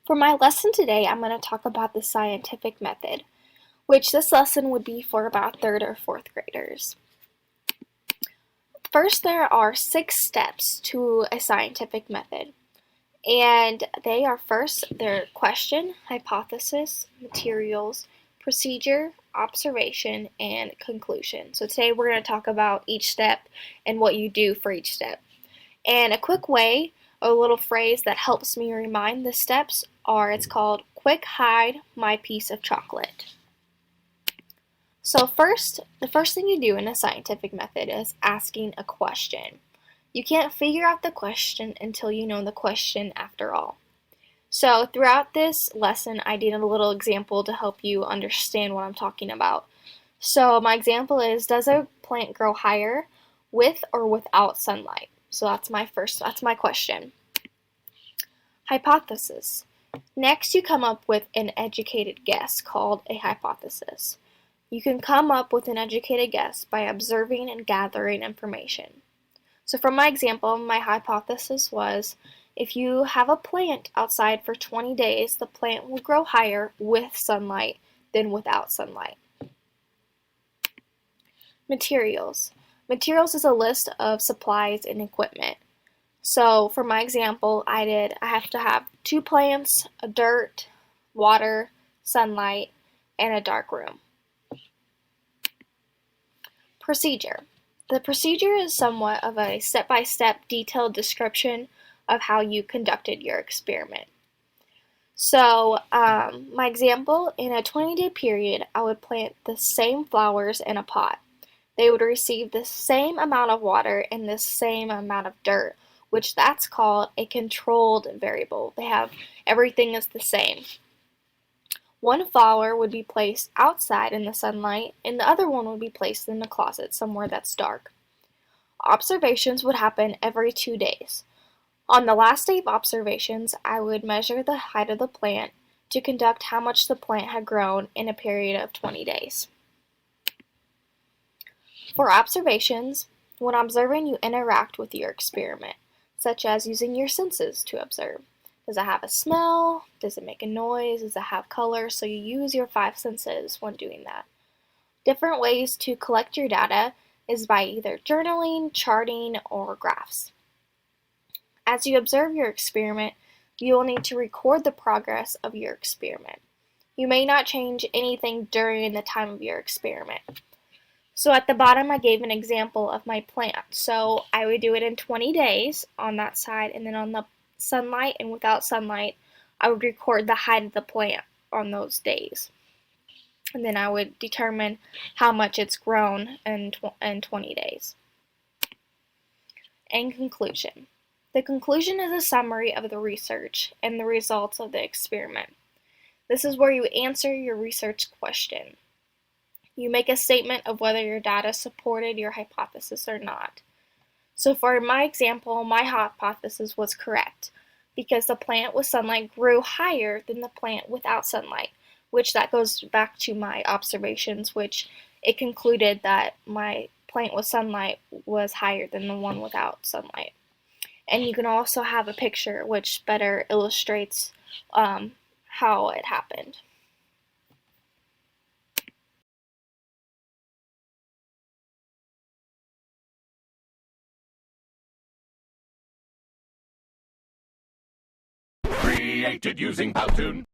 For my lesson today, I'm going to talk about the scientific method, which this lesson would be for about third or fourth graders. First, there are 6 steps to a scientific method, and they are first their question, hypothesis, materials, procedure, observation, and conclusion. So today we're going to talk about each step and what you do for each step. And a quick way, a little phrase that helps me remind the steps it's called quick hide my piece of chocolate. So the first thing you do in a scientific method is asking a question. You can't figure out the question until you know the question after all. So throughout this lesson, I did a little example to help you understand what I'm talking about. So my example is, does a plant grow higher with or without sunlight? So that's my question. Hypothesis. Next, you come up with an educated guess called a hypothesis. You can come up with an educated guess by observing and gathering information. So from my example, my hypothesis was, if you have a plant outside for 20 days, the plant will grow higher with sunlight than without sunlight. Materials. Materials is a list of supplies and equipment. So for my example, I have to have 2 plants, a dirt, water, sunlight, and a dark room. Procedure. The procedure is somewhat of a step-by-step detailed description of how you conducted your experiment. So my example, in a 20-day period, I would plant the same flowers in a pot. They would receive the same amount of water and the same amount of dirt, which that's called a controlled variable. Everything is the same. One flower would be placed outside in the sunlight, and the other one would be placed in the closet somewhere that's dark. Observations would happen every 2 days. On the last day of observations, I would measure the height of the plant to conduct how much the plant had grown in a period of 20 days. For observations, when observing, you interact with your experiment, such as using your senses to observe. Does it have a smell? Does it make a noise? Does it have color? So you use your 5 senses when doing that. Different ways to collect your data is by either journaling, charting, or graphs. As you observe your experiment, you will need to record the progress of your experiment. You may not change anything during the time of your experiment. So at the bottom, I gave an example of my plant. So I would do it in 20 days on that side, and then on the sunlight and without sunlight, I would record the height of the plant on those days. And then I would determine how much it's grown in 20 days. And conclusion. The conclusion is a summary of the research and the results of the experiment. This is where you answer your research question. You make a statement of whether your data supported your hypothesis or not. So for my example, my hypothesis was correct because the plant with sunlight grew higher than the plant without sunlight, which that goes back to my observations, which it concluded that my plant with sunlight was higher than the one without sunlight. And you can also have a picture which better illustrates how it happened. Created using Powtoon.